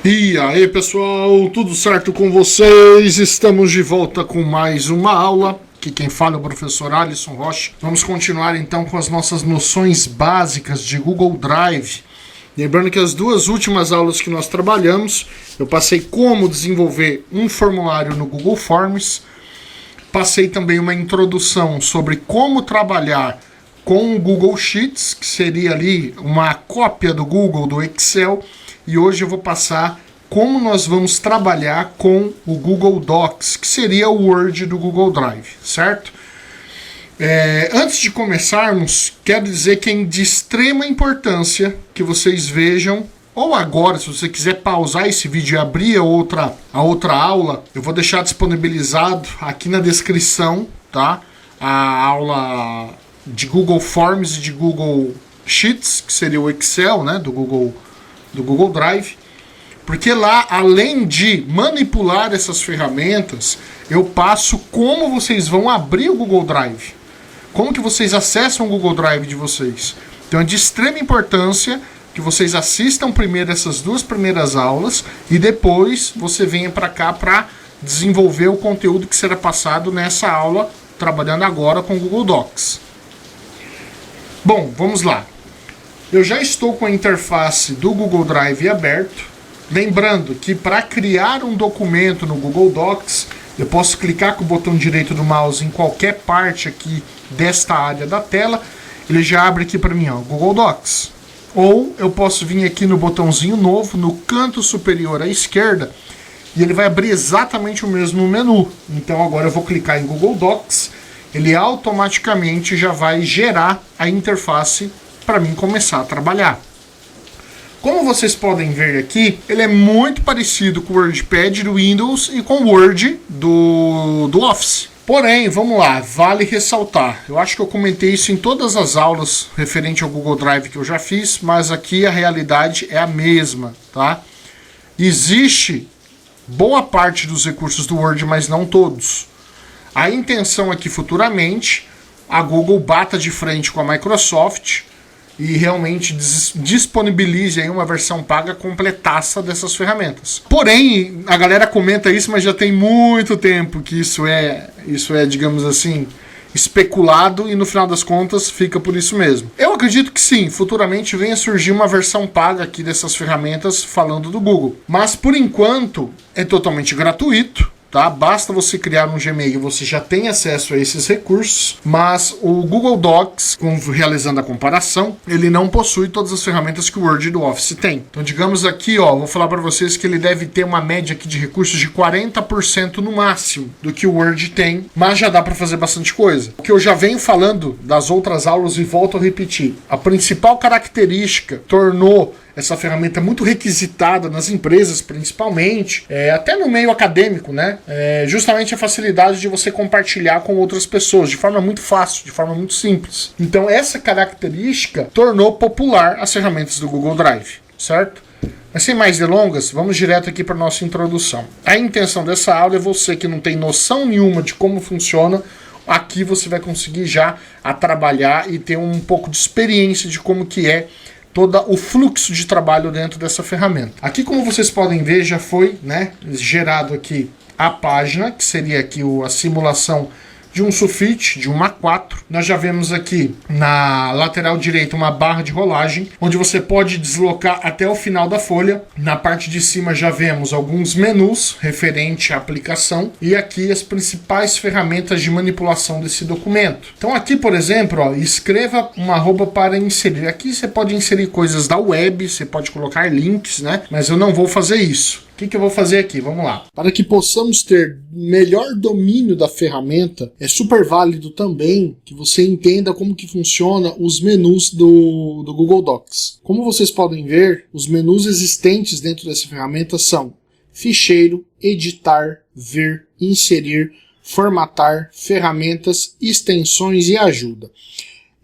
E aí pessoal, tudo certo com vocês? Estamos de volta com mais uma aula. Aqui quem fala é o professor Alisson Rocha. Vamos continuar então com as nossas noções básicas de Google Drive. Lembrando que as duas últimas aulas que nós trabalhamos, eu passei como desenvolver um formulário no Google Forms, passei também uma introdução sobre como trabalhar com o Google Sheets, que seria ali uma cópia do Google, do Excel, e hoje eu vou passar como nós vamos trabalhar com o Google Docs, que seria o Word do Google Drive, certo? Antes de começarmos, quero dizer que é de extrema importância que vocês vejam, ou agora, se você quiser pausar esse vídeo e abrir a outra aula, eu vou deixar disponibilizado aqui na descrição, tá? A aula de Google Forms e de Google Sheets, que seria o Excel, né, do Google Drive, porque lá, além de manipular essas ferramentas, eu passo como vocês vão abrir o Google Drive, como que vocês acessam o Google Drive de vocês. Então é de extrema importância que vocês assistam primeiro essas duas primeiras aulas e depois você venha para cá para desenvolver o conteúdo que será passado nessa aula, trabalhando agora com o Google Docs. Bom, vamos lá. Eu já estou com a interface do Google Drive aberto. Lembrando que para criar um documento no Google Docs, eu posso clicar com o botão direito do mouse em qualquer parte aqui desta área da tela. Ele já abre aqui para mim, ó, Google Docs. Ou eu posso vir aqui no botãozinho novo, no canto superior à esquerda, e ele vai abrir exatamente o mesmo menu. Então agora eu vou clicar em Google Docs, ele automaticamente já vai gerar a interface para mim começar a trabalhar. Como vocês podem ver aqui, ele é muito parecido com o WordPad do Windows e com o Word do Office. Porém, vamos lá, vale ressaltar. Eu acho que eu comentei isso em todas as aulas referente ao Google Drive que eu já fiz, mas aqui a realidade é a mesma, tá? Existe boa parte dos recursos do Word, mas não todos. A intenção aqui futuramente, a Google bata de frente com a Microsoft e realmente disponibilize aí uma versão paga completaça dessas ferramentas. Porém, a galera comenta isso, mas já tem muito tempo que isso é, digamos assim, especulado e no final das contas fica por isso mesmo. Eu acredito que sim, futuramente venha surgir uma versão paga aqui dessas ferramentas falando do Google. Mas por enquanto é totalmente gratuito. Tá? Basta você criar um Gmail, você já tem acesso a esses recursos, mas o Google Docs, realizando a comparação, ele não possui todas as ferramentas que o Word do Office tem. Então, digamos aqui, ó, vou falar para vocês que ele deve ter uma média aqui de recursos de 40% no máximo do que o Word tem, mas já dá para fazer bastante coisa. O que eu já venho falando das outras aulas e volto a repetir, a principal característica tornou essa ferramenta muito requisitada nas empresas, principalmente, até no meio acadêmico, né? Justamente a facilidade de você compartilhar com outras pessoas, de forma muito fácil, de forma muito simples. Então, essa característica tornou popular as ferramentas do Google Drive, certo? Mas sem mais delongas, vamos direto aqui para a nossa introdução. A intenção dessa aula é você que não tem noção nenhuma de como funciona, aqui você vai conseguir já a trabalhar e ter um pouco de experiência de como que é todo o fluxo de trabalho dentro dessa ferramenta. Aqui, como vocês podem ver, já foi, né, gerado aqui a página, que seria aqui a simulação de um sulfite, de um A4. Nós já vemos aqui na lateral direita uma barra de rolagem, onde você pode deslocar até o final da folha. Na parte de cima já vemos alguns menus referente à aplicação e aqui as principais ferramentas de manipulação desse documento. Então aqui, por exemplo, ó, escreva uma arroba para inserir. Aqui você pode inserir coisas da web, você pode colocar links, né? Mas eu não vou fazer isso. O que eu vou fazer aqui? Vamos lá. Para que possamos ter melhor domínio da ferramenta, é super válido também que você entenda como que funciona os menus do Google Docs. Como vocês podem ver, os menus existentes dentro dessa ferramenta são ficheiro, editar, ver, inserir, formatar, ferramentas, extensões e ajuda.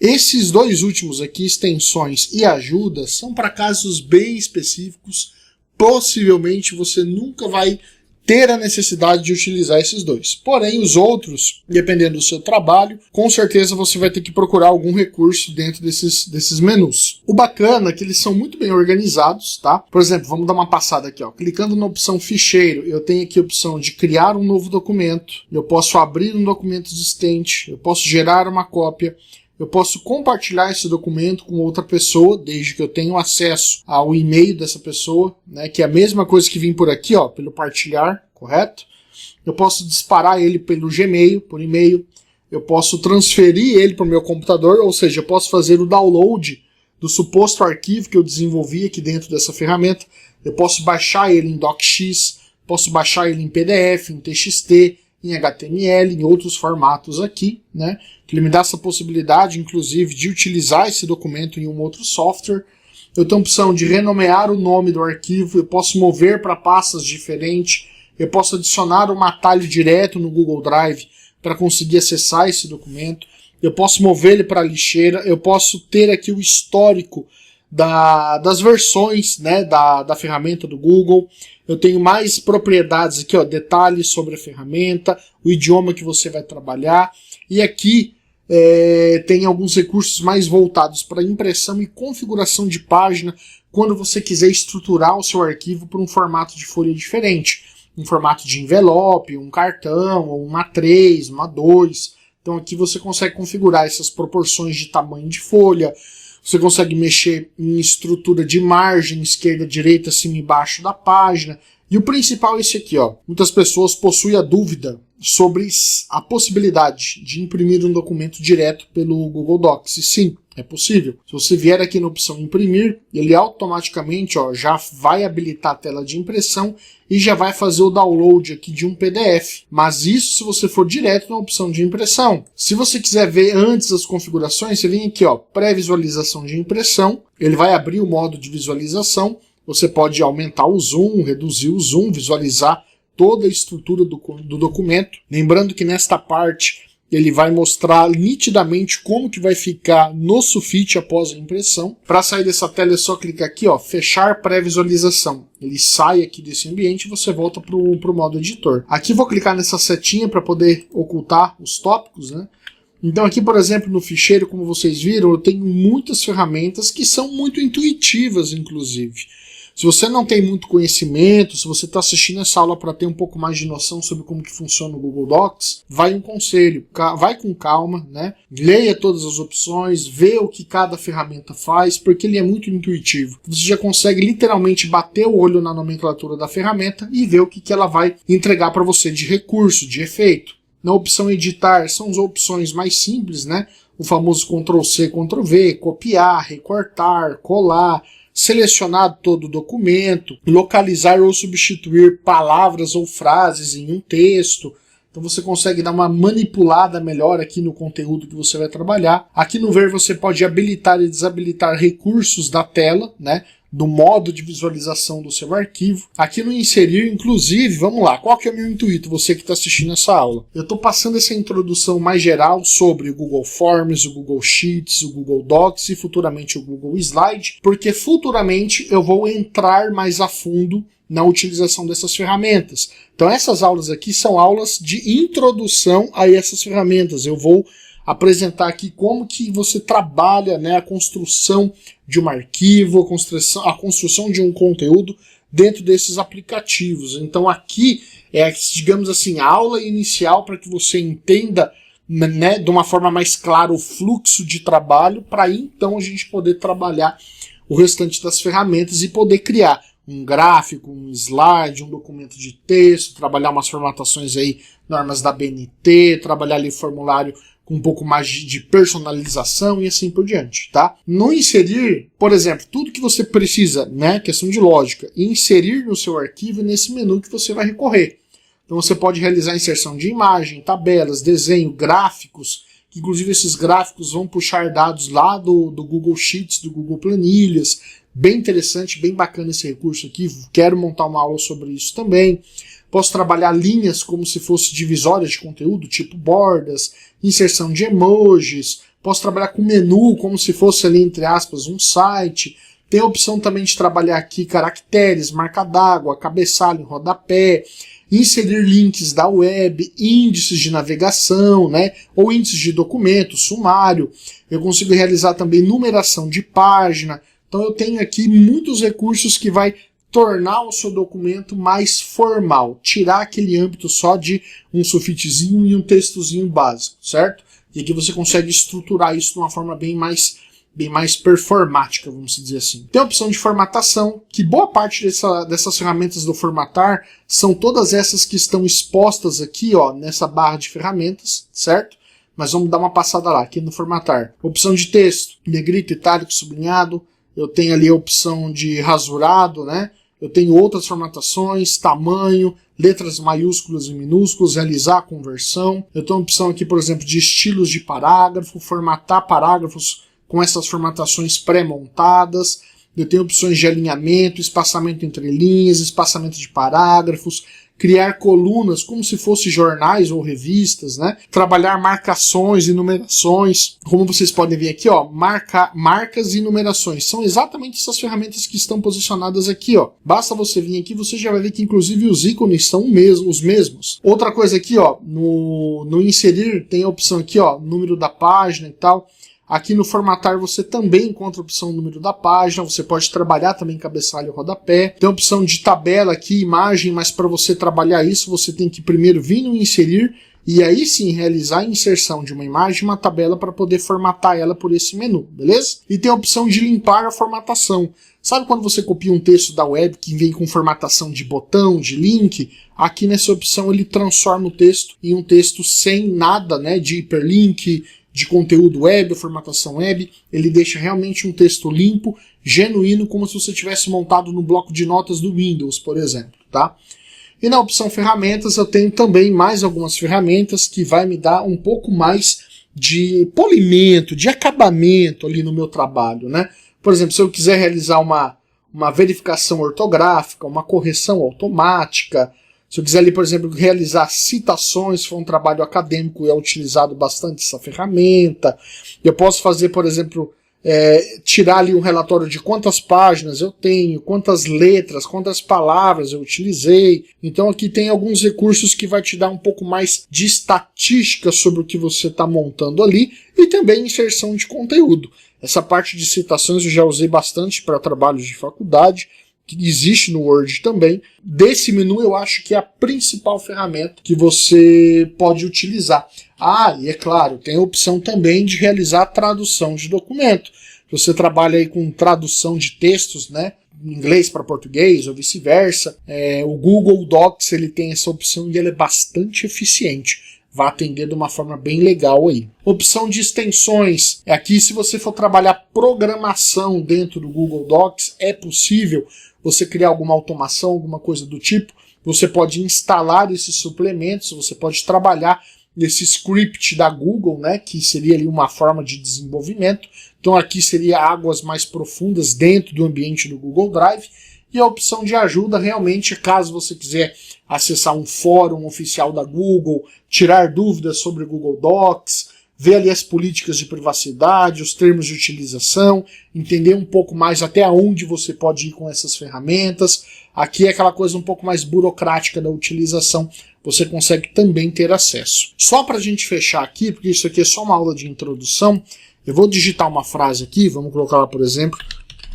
Esses dois últimos aqui, extensões e ajuda, são para casos bem específicos. Possivelmente você nunca vai ter a necessidade de utilizar esses dois. Porém, os outros, dependendo do seu trabalho, com certeza você vai ter que procurar algum recurso dentro desses menus. O bacana é que eles são muito bem organizados, tá? Por exemplo, vamos dar uma passada aqui, ó. Clicando na opção ficheiro, eu tenho aqui a opção de criar um novo documento, eu posso abrir um documento existente, eu posso gerar uma cópia, eu posso compartilhar esse documento com outra pessoa, desde que eu tenha acesso ao e-mail dessa pessoa, né, que é a mesma coisa que vem por aqui, ó, pelo partilhar, correto? Eu posso disparar ele pelo Gmail, por e-mail, eu posso transferir ele para o meu computador, ou seja, eu posso fazer o download do suposto arquivo que eu desenvolvi aqui dentro dessa ferramenta, eu posso baixar ele em DocX, posso baixar ele em PDF, em TXT, em HTML, em outros formatos aqui, né? Que ele me dá essa possibilidade, inclusive, de utilizar esse documento em um outro software. Eu tenho a opção de renomear o nome do arquivo, eu posso mover para pastas diferentes, eu posso adicionar um atalho direto no Google Drive para conseguir acessar esse documento, eu posso mover ele para a lixeira, eu posso ter aqui o histórico das versões, né, da ferramenta do Google. Eu tenho mais propriedades aqui, ó, detalhes sobre a ferramenta, o idioma que você vai trabalhar, e aqui tem alguns recursos mais voltados para impressão e configuração de página quando você quiser estruturar o seu arquivo para um formato de folha diferente, um formato de envelope, um cartão, ou uma A3, uma A2. Então aqui você consegue configurar essas proporções de tamanho de folha. Você consegue mexer em estrutura de margem, esquerda, direita, cima e baixo da página. E o principal é esse aqui, ó. Muitas pessoas possuem a dúvida sobre a possibilidade de imprimir um documento direto pelo Google Docs. E sim, é possível. Se você vier aqui na opção imprimir, ele automaticamente, ó, já vai habilitar a tela de impressão e já vai fazer o download aqui de um PDF. Mas isso se você for direto na opção de impressão. Se você quiser ver antes as configurações, você vem aqui, ó, pré-visualização de impressão. Ele vai abrir o modo de visualização. Você pode aumentar o zoom, reduzir o zoom, visualizar toda a estrutura do documento. Lembrando que nesta parte ele vai mostrar nitidamente como que vai ficar no sulfite após a impressão. Para sair dessa tela é só clicar aqui, ó, fechar pré-visualização. Ele sai aqui desse ambiente e você volta para o modo editor. Aqui vou clicar nessa setinha para poder ocultar os tópicos, né? Então aqui, por exemplo, no ficheiro, como vocês viram, eu tenho muitas ferramentas que são muito intuitivas, inclusive. Se você não tem muito conhecimento, se você está assistindo essa aula para ter um pouco mais de noção sobre como que funciona o Google Docs, vai um conselho, vai com calma, né? Leia todas as opções, vê o que cada ferramenta faz, porque ele é muito intuitivo. Você já consegue literalmente bater o olho na nomenclatura da ferramenta e ver o que ela vai entregar para você de recurso, de efeito. Na opção editar, são as opções mais simples, né? O famoso Ctrl+C, Ctrl+V, copiar, recortar, colar, selecionar todo o documento, localizar ou substituir palavras ou frases em um texto. Então você consegue dar uma manipulada melhor aqui no conteúdo que você vai trabalhar. Aqui no ver você pode habilitar e desabilitar recursos da tela, né? Do modo de visualização do seu arquivo. Aqui no inserir, inclusive, vamos lá, qual que é o meu intuito, você que está assistindo essa aula? Eu estou passando essa introdução mais geral sobre o Google Forms, o Google Sheets, o Google Docs e futuramente o Google Slide, porque futuramente eu vou entrar mais a fundo na utilização dessas ferramentas. Então essas aulas aqui são aulas de introdução a essas ferramentas. Eu vou apresentar aqui como que você trabalha, né, a construção de um arquivo, a construção de um conteúdo dentro desses aplicativos. Então aqui é, digamos assim, a aula inicial para que você entenda, né, de uma forma mais clara o fluxo de trabalho, para aí então a gente poder trabalhar o restante das ferramentas e poder criar um gráfico, um slide, um documento de texto, trabalhar umas formatações aí, normas da BNT, trabalhar ali formulário com um pouco mais de personalização e assim por diante, tá? No inserir, por exemplo, tudo que você precisa, né, questão de lógica, inserir no seu arquivo nesse menu que você vai recorrer. Então você pode realizar inserção de imagem, tabelas, desenho, gráficos, que inclusive esses gráficos vão puxar dados lá do Google Sheets, do Google Planilhas. Bem interessante, bem bacana esse recurso aqui, quero montar uma aula sobre isso também. Posso trabalhar linhas como se fosse divisórias de conteúdo, tipo bordas, inserção de emojis. Posso trabalhar com menu como se fosse ali, entre aspas, um site. Tem a opção também de trabalhar aqui caracteres, marca d'água, cabeçalho, rodapé. inserir links da web, índices de navegação, né, ou índices de documento, sumário. Eu consigo realizar também numeração de página. Então eu tenho aqui muitos recursos que vai tornar o seu documento mais formal, tirar aquele âmbito só de um sulfitezinho e um textozinho básico, certo? E aqui você consegue estruturar isso de uma forma bem mais performática, vamos dizer assim. Tem a opção de formatação, que boa parte dessas ferramentas do formatar são todas essas que estão expostas aqui, ó, nessa barra de ferramentas, certo? Mas vamos dar uma passada lá, aqui no formatar. Opção de texto, negrito, itálico, sublinhado. Eu tenho ali a opção de rasurado, né? Eu tenho outras formatações, tamanho, letras maiúsculas e minúsculas, realizar a conversão. Eu tenho a opção aqui, por exemplo, de estilos de parágrafo, formatar parágrafos com essas formatações pré-montadas. Eu tenho opções de alinhamento, espaçamento entre linhas, espaçamento de parágrafos, criar colunas como se fossem jornais ou revistas, né? Trabalhar marcações e numerações. Como vocês podem ver aqui, ó, marcas e numerações. São exatamente essas ferramentas que estão posicionadas aqui, ó. Basta você vir aqui, você já vai ver que inclusive os ícones são os mesmos. Outra coisa aqui, ó, no inserir tem a opção aqui, ó, número da página e tal. Aqui no formatar você também encontra a opção número da página, você pode trabalhar também cabeçalho e rodapé. Tem a opção de tabela aqui, imagem, mas para você trabalhar isso você tem que primeiro vir no inserir e aí sim realizar a inserção de uma imagem e uma tabela para poder formatar ela por esse menu, beleza? E tem a opção de limpar a formatação. Sabe quando você copia um texto da web que vem com formatação de botão, de link? Aqui nessa opção ele transforma o texto em um texto sem nada, né, de hiperlink, de conteúdo web, formatação web. Ele deixa realmente um texto limpo, genuíno, como se você tivesse montado no bloco de notas do Windows, por exemplo, tá? E na opção ferramentas eu tenho também mais algumas ferramentas que vai me dar um pouco mais de polimento, de acabamento ali no meu trabalho, né? Por exemplo, se eu quiser realizar uma verificação ortográfica, uma correção automática, se eu quiser ali, por exemplo, realizar citações, se for um trabalho acadêmico, é utilizado bastante essa ferramenta. Eu posso fazer, por exemplo, tirar ali um relatório de quantas páginas eu tenho, quantas letras, quantas palavras eu utilizei. Então aqui tem alguns recursos que vai te dar um pouco mais de estatística sobre o que você está montando ali e também inserção de conteúdo. Essa parte de citações eu já usei bastante para trabalhos de faculdade, que existe no Word também. Desse menu eu acho que é a principal ferramenta que você pode utilizar. Ah, e é claro, tem a opção também de realizar a tradução de documento. Você trabalha aí com tradução de textos, né, inglês para português ou vice-versa. O Google Docs ele tem essa opção e ele é bastante eficiente. Vai atender de uma forma bem legal aí. Opção de extensões. Aqui, se você for trabalhar programação dentro do Google Docs, é possível você criar alguma automação, alguma coisa do tipo. Você pode instalar esses suplementos, você pode trabalhar nesse script da Google, né, que seria ali uma forma de desenvolvimento. Então aqui seria águas mais profundas dentro do ambiente do Google Drive. E a opção de ajuda realmente, caso você quiser acessar um fórum oficial da Google, tirar dúvidas sobre o Google Docs, ver ali as políticas de privacidade, os termos de utilização, entender um pouco mais até onde você pode ir com essas ferramentas. Aqui é aquela coisa um pouco mais burocrática da utilização, você consegue também ter acesso. Só para a gente fechar aqui, porque isso aqui é só uma aula de introdução, eu vou digitar uma frase aqui, vamos colocar lá, por exemplo,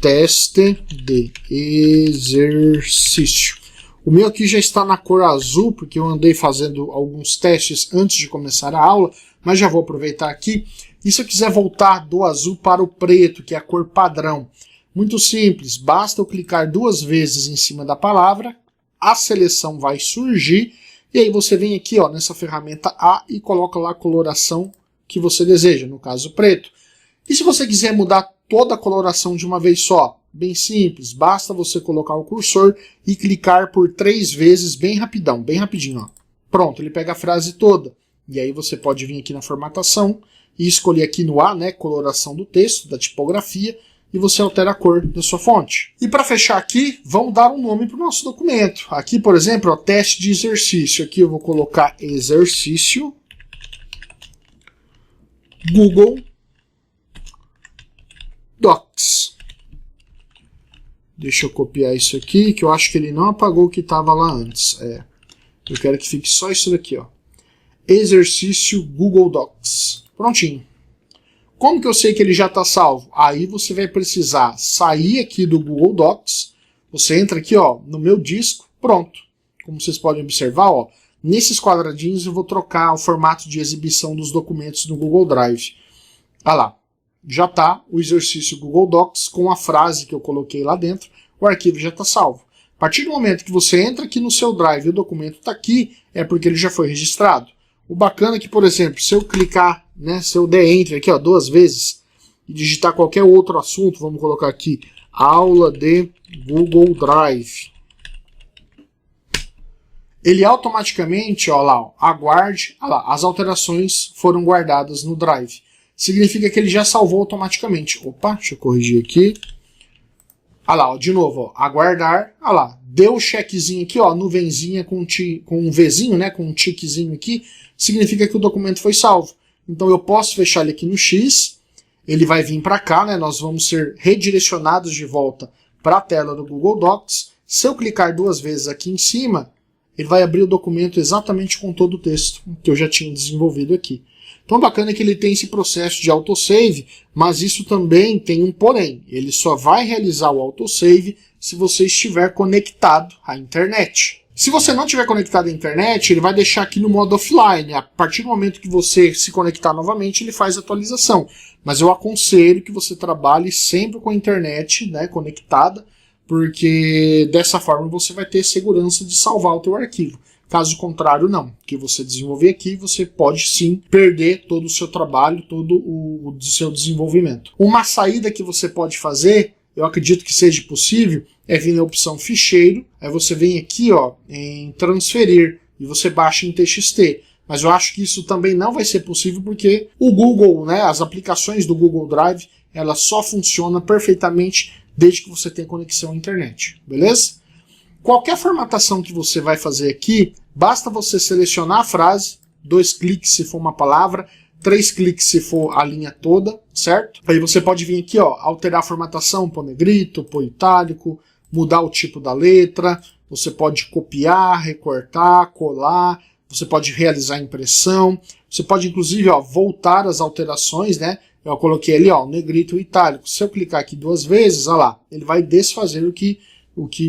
teste de exercício. O meu aqui já está na cor azul, porque eu andei fazendo alguns testes antes de começar a aula, mas já vou aproveitar aqui. E se eu quiser voltar do azul para o preto, que é a cor padrão? Muito simples, basta eu clicar 2 vezes em cima da palavra, a seleção vai surgir, e aí você vem aqui, ó, nessa ferramenta A e coloca lá a coloração que você deseja, no caso preto. E se você quiser mudar toda a coloração de uma vez só? Bem simples, basta você colocar o cursor e clicar por 3 vezes bem rapidão, bem rapidinho. Ó. Pronto, ele pega a frase toda. E aí você pode vir aqui na formatação e escolher aqui no A, né, coloração do texto, da tipografia, e você altera a cor da sua fonte. E para fechar aqui, vamos dar um nome para o nosso documento. Aqui, por exemplo, ó, teste de exercício. Aqui eu vou colocar exercício Google Docs. Deixa eu copiar isso aqui, que eu acho que ele não apagou o que estava lá antes. Eu quero que fique só isso daqui, ó. Exercício Google Docs. Prontinho. Como que eu sei que ele já está salvo? Aí você vai precisar sair aqui do Google Docs. Você entra aqui, ó, no meu disco. Pronto. Como vocês podem observar, ó, nesses quadradinhos eu vou trocar o formato de exibição dos documentos no Google Drive. Olha lá. Já está o exercício Google Docs com a frase que eu coloquei lá dentro. O arquivo já está salvo. A partir do momento que você entra aqui no seu Drive e o documento está aqui, é porque ele já foi registrado. O bacana é que, por exemplo, se eu clicar, né, se eu der Enter aqui, ó, 2 vezes, e digitar qualquer outro assunto, vamos colocar aqui, aula de Google Drive. Ele automaticamente, ó lá, ó, aguarde, ó lá, as alterações foram guardadas no Drive. Significa que ele já salvou automaticamente. Opa, deixa eu corrigir aqui. Olha lá, ó, de novo, ó, aguardar, olha lá, deu o checkzinho aqui, ó, nuvenzinha com um Vzinho, né, com um tiquezinho aqui, significa que o documento foi salvo. Então eu posso fechar ele aqui no X, ele vai vir para cá, né, nós vamos ser redirecionados de volta para a tela do Google Docs. Se eu clicar 2 vezes aqui em cima, ele vai abrir o documento exatamente com todo o texto que eu já tinha desenvolvido aqui. Então bacana é que ele tem esse processo de autosave, mas isso também tem um porém. Ele só vai realizar o autosave se você estiver conectado à internet. Se você não estiver conectado à internet, ele vai deixar aqui no modo offline. A partir do momento que você se conectar novamente, ele faz a atualização. Mas eu aconselho que você trabalhe sempre com a internet, né, conectada, porque dessa forma você vai ter segurança de salvar o teu arquivo. Caso contrário, não. O que você desenvolver aqui, você pode sim perder todo o seu trabalho, todo o seu desenvolvimento. Uma saída que você pode fazer, eu acredito que seja possível, é vir na opção ficheiro, aí você vem aqui, ó, em transferir, e você baixa em TXT. Mas eu acho que isso também não vai ser possível porque o Google, né, as aplicações do Google Drive, ela só funciona perfeitamente desde que você tenha conexão à internet, beleza? Qualquer formatação que você vai fazer aqui, basta você selecionar a frase, 2 cliques se for uma palavra, 3 cliques se for a linha toda, certo? Aí você pode vir aqui, ó, alterar a formatação, pôr negrito, pôr itálico, mudar o tipo da letra, você pode copiar, recortar, colar, você pode realizar impressão, você pode inclusive, ó, voltar as alterações, né? Eu coloquei ali, ó, negrito e itálico. Se eu clicar aqui 2 vezes, ó lá, ele vai desfazer o que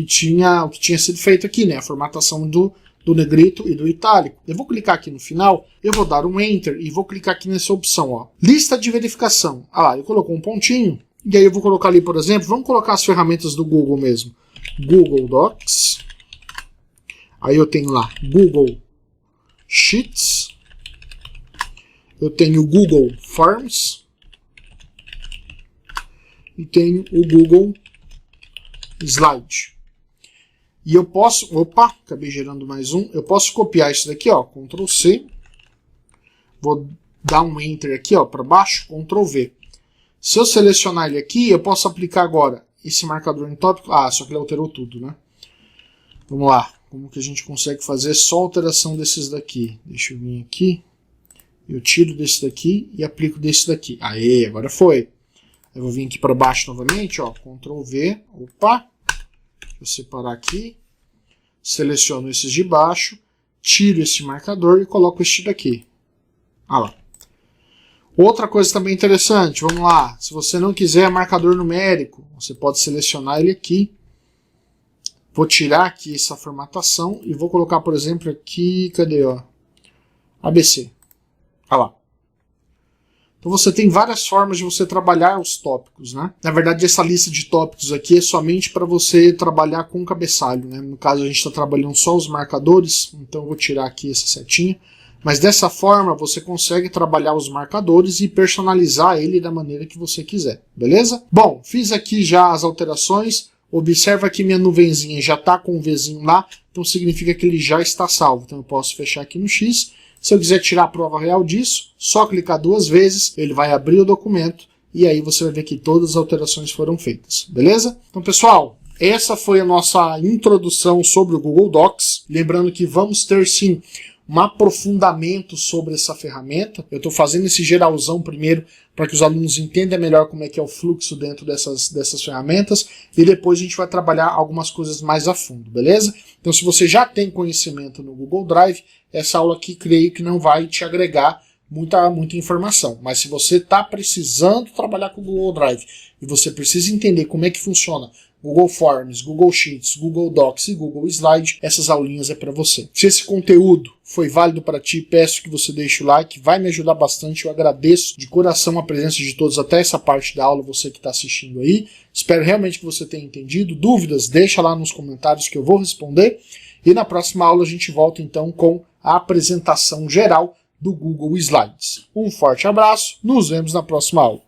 tinha sido feito aqui, né? A formatação do negrito e do itálico. Eu vou clicar aqui no final, eu vou dar um Enter e vou clicar aqui nessa opção, ó. Lista de verificação. Ah lá, eu colocou um pontinho, e aí eu vou colocar ali, por exemplo, vamos colocar as ferramentas do Google mesmo. Google Docs. Aí eu tenho lá Google Sheets. Eu tenho o Google Forms. E tenho o Google Slide. E eu posso, opa, acabei gerando mais um, eu posso copiar isso daqui, ó, Ctrl C, vou dar um Enter aqui, ó, para baixo, Ctrl V. Se eu selecionar ele aqui, eu posso aplicar agora esse marcador em tópico, só que ele alterou tudo, né? Vamos lá, como que a gente consegue fazer só alteração desses daqui? Deixa eu vir aqui, eu tiro desse daqui e aplico desse daqui. Aê, agora foi. Eu vou vir aqui para baixo novamente, ó, Ctrl V, opa, deixa eu separar aqui, seleciono esses de baixo, tiro esse marcador e coloco este daqui. Ah lá. Outra coisa também interessante, vamos lá, se você não quiser marcador numérico, você pode selecionar ele aqui, vou tirar aqui essa formatação e vou colocar, por exemplo, aqui, cadê, ó, ABC. Ah lá. Então você tem várias formas de você trabalhar os tópicos, né? Na verdade, essa lista de tópicos aqui é somente para você trabalhar com o cabeçalho, né? No caso, a gente está trabalhando só os marcadores, então eu vou tirar aqui essa setinha. Mas dessa forma, você consegue trabalhar os marcadores e personalizar ele da maneira que você quiser, beleza? Bom, fiz aqui já as alterações. Observa que minha nuvenzinha já está com um Vzinho lá, então significa que ele já está salvo. Então eu posso fechar aqui no X. Se eu quiser tirar a prova real disso, só clicar 2 vezes, ele vai abrir o documento e aí você vai ver que todas as alterações foram feitas, beleza? Então, pessoal, essa foi a nossa introdução sobre o Google Docs. Lembrando que vamos ter sim um aprofundamento sobre essa ferramenta. Eu estou fazendo esse geralzão primeiro para que os alunos entendam melhor como é que é o fluxo dentro dessas ferramentas, e depois a gente vai trabalhar algumas coisas mais a fundo, beleza? Então, se você já tem conhecimento no Google Drive, essa aula aqui creio que não vai te agregar muita informação. Mas se você está precisando trabalhar com o Google Drive e você precisa entender como é que funciona Google Forms, Google Sheets, Google Docs e Google Slide, essas aulinhas é para você. Se esse conteúdo foi válido para ti, peço que você deixe o like, vai me ajudar bastante. Eu agradeço de coração a presença de todos até essa parte da aula, você que está assistindo aí. Espero realmente que você tenha entendido. Dúvidas, deixa lá nos comentários que eu vou responder. E na próxima aula a gente volta então com a apresentação geral do Google Slides. Um forte abraço, nos vemos na próxima aula.